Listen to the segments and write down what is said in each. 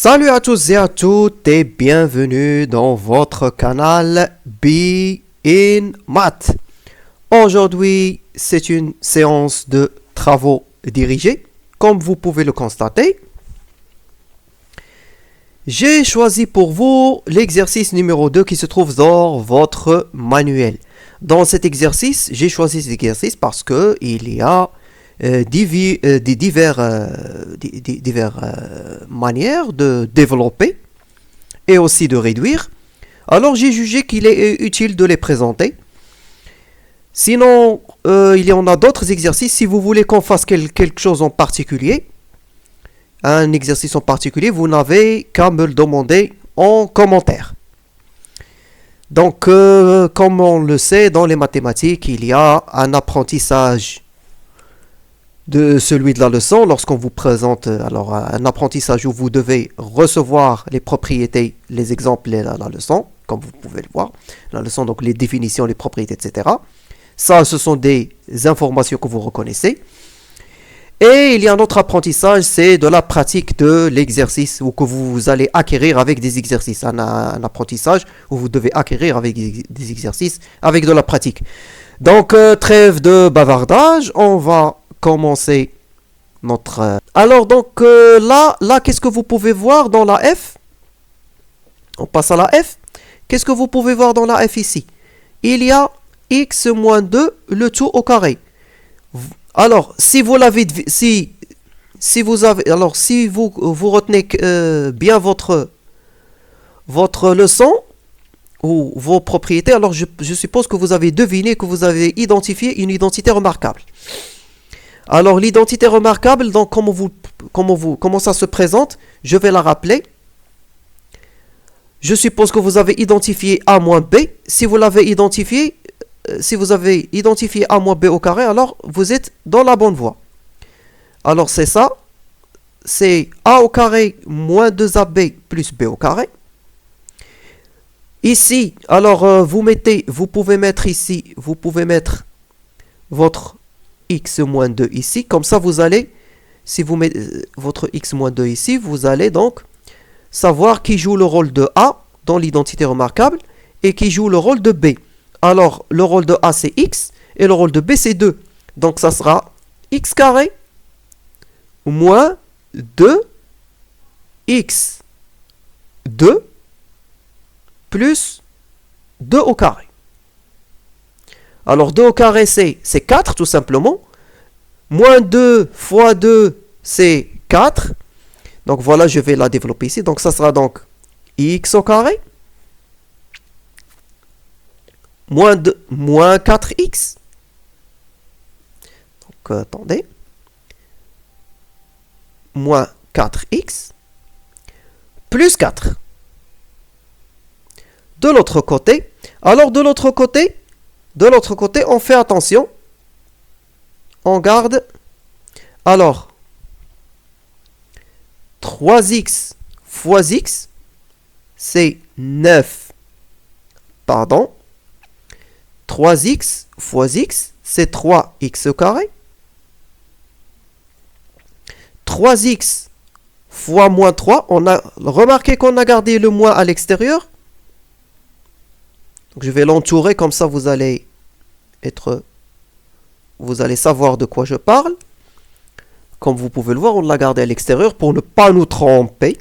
Salut à tous et à toutes et bienvenue dans votre canal Be in Math. Aujourd'hui, c'est une séance de travaux dirigés. Comme vous pouvez le constater, j'ai choisi pour vous l'exercice numéro 2 qui se trouve dans votre manuel. Dans cet exercice, j'ai choisi cet exercice parce que il y a diverses manières de développer et aussi de réduire. Alors j'ai jugé qu'il est utile de les présenter. Sinon, il y en a d'autres exercices. Si vous voulez qu'on fasse quelque chose en particulier, un exercice en particulier, vous n'avez qu'à me le demander en commentaire. Donc, comme on le sait, dans les mathématiques, il y a un apprentissage de celui de la leçon lorsqu'on vous présente alors un apprentissage où vous devez recevoir les propriétés, les exemples et la leçon, comme vous pouvez le voir, la leçon, donc les définitions, les propriétés, etc. Ça, ce sont des informations que vous reconnaissez. Et il y a un autre apprentissage, c'est de la pratique de l'exercice, ou que vous allez acquérir avec des exercices. Un apprentissage où vous devez acquérir avec des exercices, avec de la pratique. Donc, trêve de bavardage, on va commencer notre... Alors, donc, là, qu'est-ce que vous pouvez voir dans la F? On passe à la F. Qu'est-ce que vous pouvez voir dans la F ici? Il y a x moins 2, le tout au carré. Alors, si vous l'avez, si vous avez, alors si vous retenez bien votre leçon ou vos propriétés, alors je suppose que vous avez deviné, que vous avez identifié une identité remarquable. Alors l'identité remarquable, donc comment ça se présente? Je vais la rappeler. Je suppose que vous avez identifié a moins b. Si vous l'avez identifié, si vous avez identifié a moins b au carré, alors vous êtes dans la bonne voie. Alors c'est ça, c'est a au carré moins 2ab plus b au carré. Ici, alors vous pouvez mettre ici, vous pouvez mettre votre x moins 2 ici, comme ça vous allez, si vous mettez votre x moins 2 ici, vous allez donc savoir qui joue le rôle de a dans l'identité remarquable et qui joue le rôle de b. Alors, le rôle de A, c'est x, et le rôle de B, c'est 2. Donc, ça sera x carré moins 2x2 plus 2 au carré. Alors, 2 au carré, c'est 4, tout simplement. Moins 2 fois 2, c'est 4. Donc, voilà, je vais la développer ici. Donc, ça sera donc x au carré moins 4x. Donc, attendez. Moins 4x plus 4. De l'autre côté, alors de l'autre côté, on fait attention. On garde. Alors, 3x fois x, c'est 9. Pardon. 3x fois x, c'est 3x au carré. 3x fois moins 3, on a remarqué qu'on a gardé le moins à l'extérieur. Donc je vais l'entourer, comme ça vous allez savoir de quoi je parle. Comme vous pouvez le voir, on l'a gardé à l'extérieur pour ne pas nous tromper.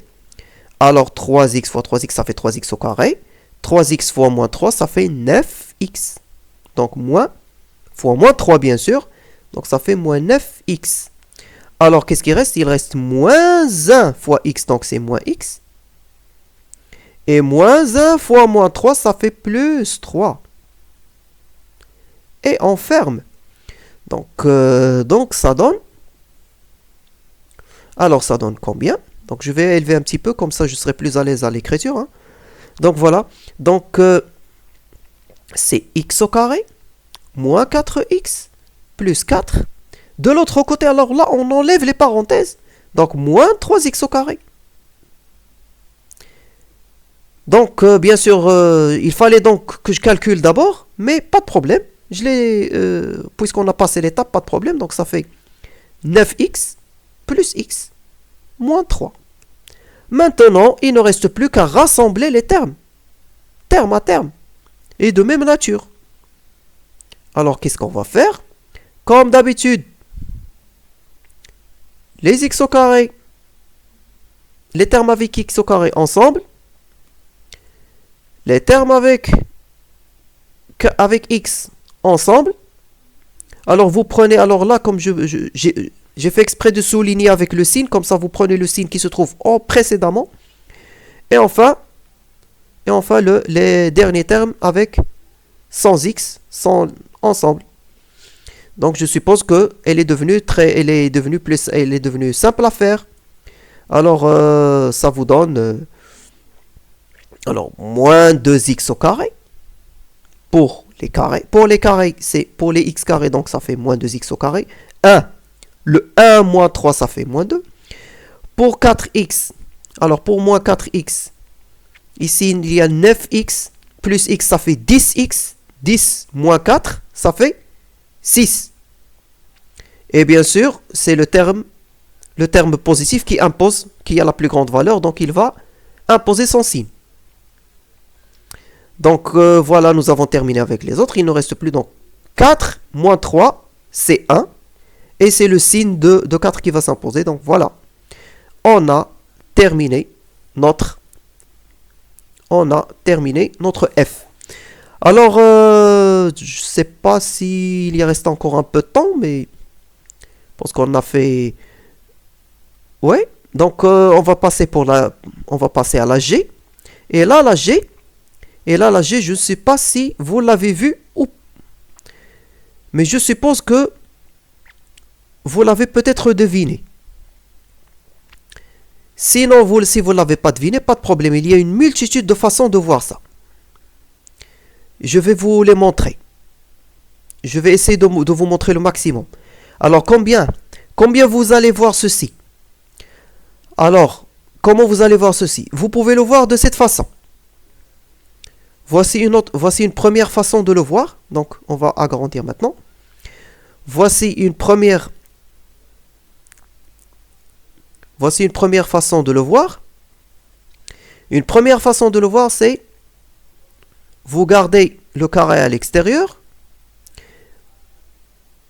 Alors 3x fois 3x, ça fait 3x au carré. 3x fois moins 3, ça fait 9x. Donc, moins fois moins 3, bien sûr. Donc, ça fait moins 9x. Alors, qu'est-ce qui reste? Il reste moins 1 fois x, donc c'est moins x. Et moins 1 fois moins 3, ça fait plus 3. Et on ferme. Donc ça donne... Alors, ça donne combien? Donc, je vais élever un petit peu, comme ça, je serai plus à l'aise à l'écriture. Hein. Donc, voilà. Donc, c'est x au carré moins 4x plus 4. De l'autre côté, alors là, on enlève les parenthèses. Donc, moins 3x au carré. Donc, bien sûr, il fallait donc que je calcule d'abord, mais pas de problème. Puisqu'on a passé l'étape, pas de problème. Donc, ça fait 9x plus x moins 3. Maintenant, il ne reste plus qu'à rassembler les termes, terme à terme, et de même nature. Alors, qu'est-ce qu'on va faire? Comme d'habitude, les x au carré, les termes avec x au carré ensemble, les termes avec x ensemble. Alors, vous prenez, alors là, comme j'ai fait exprès de souligner avec le signe, comme ça vous prenez le signe qui se trouve précédemment. Et enfin les derniers termes avec sans x sont ensemble. Donc je suppose que elle est devenue simple à faire. Alors ça vous donne alors moins 2x au carré pour les carrés. Pour les carrés, c'est pour les x carrés, donc ça fait moins 2x au carré. 1. Le 1 moins 3, ça fait moins 2. Pour 4x, alors pour moins 4x, ici il y a 9x plus x, ça fait 10x. 10 moins 4, ça fait 6. Et bien sûr, c'est le terme positif qui impose, qui a la plus grande valeur, donc il va imposer son signe. Donc voilà, nous avons terminé avec les autres. Il ne reste plus donc 4 moins 3, c'est 1. Et c'est le signe de 4 qui va s'imposer. Donc voilà, on a terminé notre F. Alors, je ne sais pas s'il y reste encore un peu de temps, mais parce qu'on a fait... Ouais, donc on va passer à la G. Et là, la G, je ne sais pas si vous l'avez vu ou... Mais je suppose que vous l'avez peut-être deviné. Sinon, si vous ne l'avez pas deviné, pas de problème. Il y a une multitude de façons de voir ça. Je vais vous les montrer. Je vais essayer de vous montrer le maximum. Alors, combien vous allez voir ceci? Alors, comment vous allez voir ceci? Vous pouvez le voir de cette façon. Voici une première façon de le voir. Donc, on va agrandir maintenant. Voici une première façon de le voir. Une première façon de le voir, c'est vous gardez le carré à l'extérieur.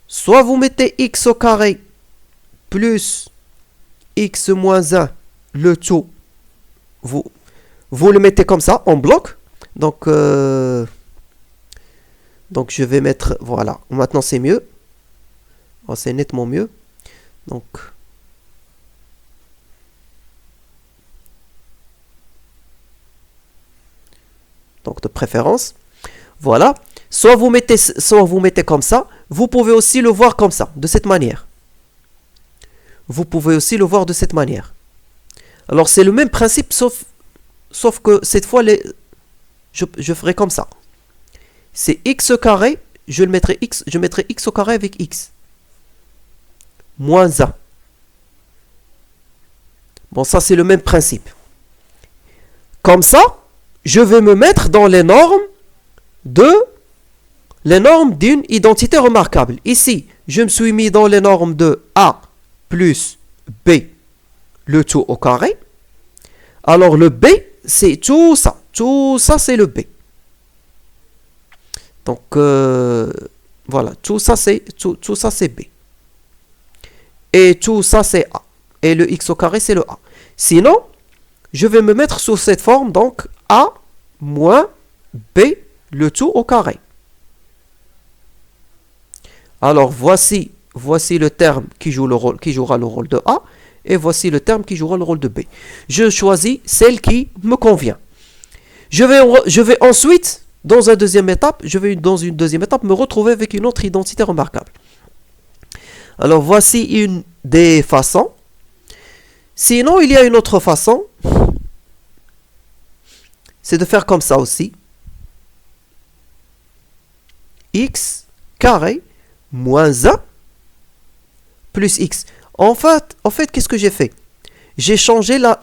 Soit vous mettez x au carré plus x moins 1, le tout. Vous le mettez comme ça, en bloc. Donc je vais mettre... Voilà, maintenant c'est mieux. Oh, c'est nettement mieux. Donc... de préférence, voilà. Soit vous mettez comme ça. Vous pouvez aussi le voir comme ça, de cette manière. Alors c'est le même principe, sauf que cette fois, je ferai comme ça. C'est x carré, je mettrai x au carré avec x. Moins 1. Bon, ça c'est le même principe. Comme ça, je vais me mettre dans les normes d'une identité remarquable. Ici, je me suis mis dans les normes de A plus B, le tout au carré. Alors le B, c'est tout ça. Tout ça, c'est le B. Donc, voilà, tout ça, c'est B. Et tout ça, c'est A. Et le x au carré, c'est le A. Sinon, je vais me mettre sous cette forme, donc A moins B, le tout au carré. Alors, voici le terme qui jouera le rôle de A, et voici le terme qui jouera le rôle de B. Je choisis celle qui me convient. Je vais ensuite, dans une deuxième étape, me retrouver avec une autre identité remarquable. Alors, voici une des façons. Sinon, il y a une autre façon. C'est de faire comme ça aussi. X carré moins 1 plus x. En fait, qu'est-ce que j'ai fait? J'ai changé la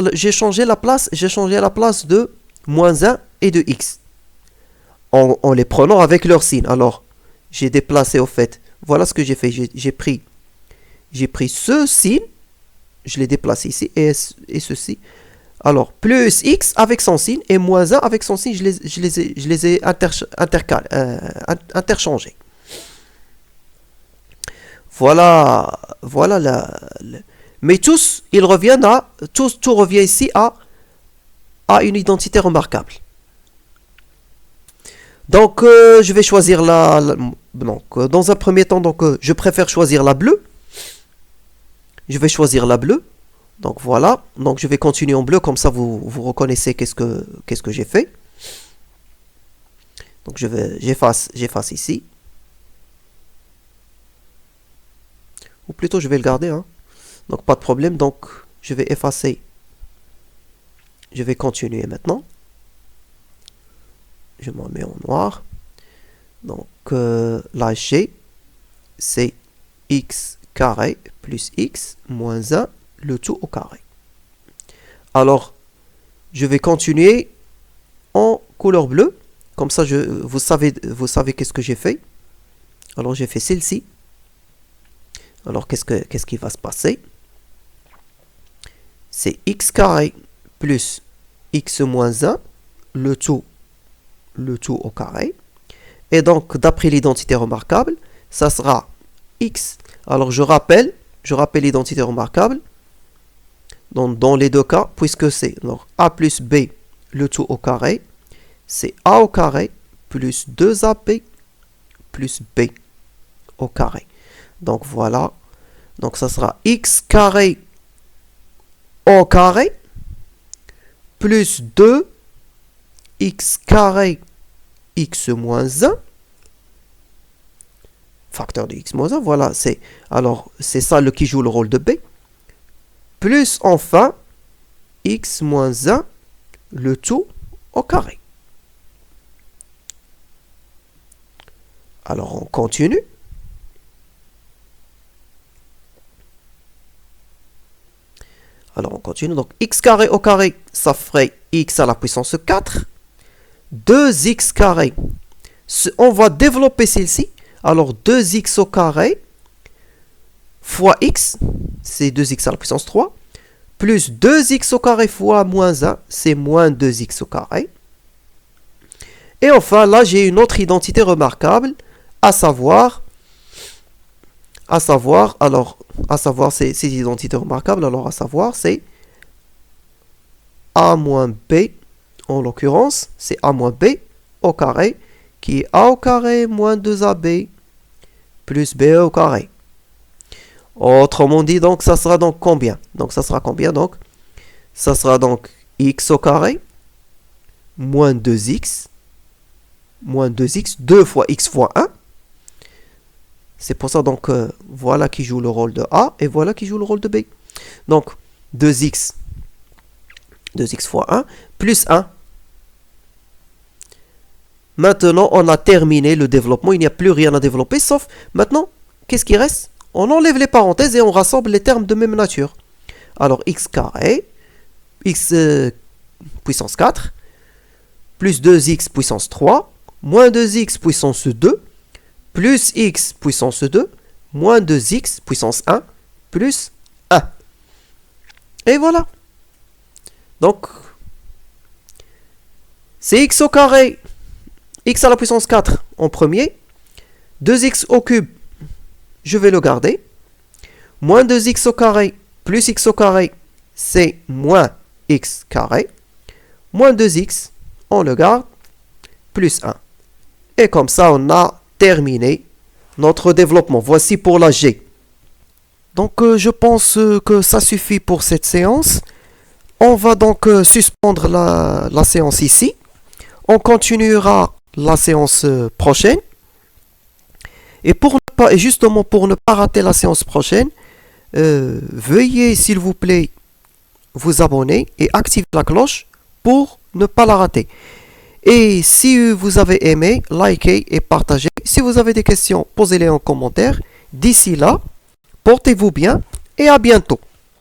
place de moins 1 et de x. En les prenant avec leur signe. Alors, j'ai déplacé, au fait. Voilà ce que j'ai fait. J'ai pris ce signe. Je l'ai déplacé ici et ceci. Alors, plus x avec son signe et moins 1 avec son signe, je les ai interchangés. Voilà, voilà mais tous, ils reviennent à, tout revient ici à une identité remarquable. Donc, je vais choisir donc, dans un premier temps, donc, je préfère choisir la bleue. Je vais choisir la bleue. Donc voilà, donc je vais continuer en bleu, comme ça vous reconnaissez qu'est-ce que j'ai fait. Donc j'efface ici. Ou plutôt je vais le garder, hein. Donc pas de problème, donc je vais effacer. Je vais continuer maintenant. Je m'en mets en noir. Donc la G, c'est x carré plus x moins 1. Le tout au carré. Alors, je vais continuer en couleur bleue. Comme ça, vous savez qu'est-ce que j'ai fait. Alors, j'ai fait celle-ci. Alors, qu'est-ce qui va se passer? C'est x carré plus x moins 1, le tout au carré. Et donc, d'après l'identité remarquable, ça sera x. Alors, je rappelle l'identité remarquable. Dans les deux cas, puisque c'est a plus b, le tout au carré, c'est a au carré plus 2ab plus b au carré. Donc voilà. Donc ça sera x carré au carré plus 2 x carré x moins 1 facteur de x moins 1. Voilà, c'est ça qui joue le rôle de b. Plus enfin x moins 1, le tout au carré. Alors on continue. Donc x carré au carré, ça ferait x à la puissance 4. 2x carré. On va développer celle-ci. Alors 2x au carré fois x, c'est 2x à la puissance 3, plus 2x au carré fois moins 1, c'est moins 2x au carré. Et enfin, là, j'ai une autre identité remarquable, à savoir ces identités remarquables, c'est a moins b, en l'occurrence, c'est a moins b au carré, qui est a au carré moins 2ab plus b au carré. Autrement dit, donc, ça sera donc combien? Donc, ça sera donc x au carré moins 2x, 2 fois x fois 1. C'est pour ça, donc, voilà qui joue le rôle de A et voilà qui joue le rôle de B. Donc, 2x fois 1 plus 1. Maintenant, on a terminé le développement. Il n'y a plus rien à développer, sauf maintenant, qu'est-ce qui reste? On enlève les parenthèses et on rassemble les termes de même nature. Alors, x carré, x puissance 4, plus 2x puissance 3, moins 2x puissance 2, plus x puissance 2, moins 2x puissance 1, plus 1. Et voilà. Donc, c'est x au carré, x à la puissance 4 en premier, 2x au cube, je vais le garder. Moins 2x au carré plus x au carré, c'est moins x carré. Moins 2x, on le garde, plus 1. Et comme ça, on a terminé notre développement. Voici pour la G. Donc, je pense que ça suffit pour cette séance. On va donc suspendre la séance ici. On continuera la séance prochaine. Et justement, pour ne pas rater la séance prochaine, veuillez, s'il vous plaît, vous abonner et activer la cloche pour ne pas la rater. Et si vous avez aimé, likez et partagez. Si vous avez des questions, posez-les en commentaire. D'ici là, portez-vous bien et à bientôt.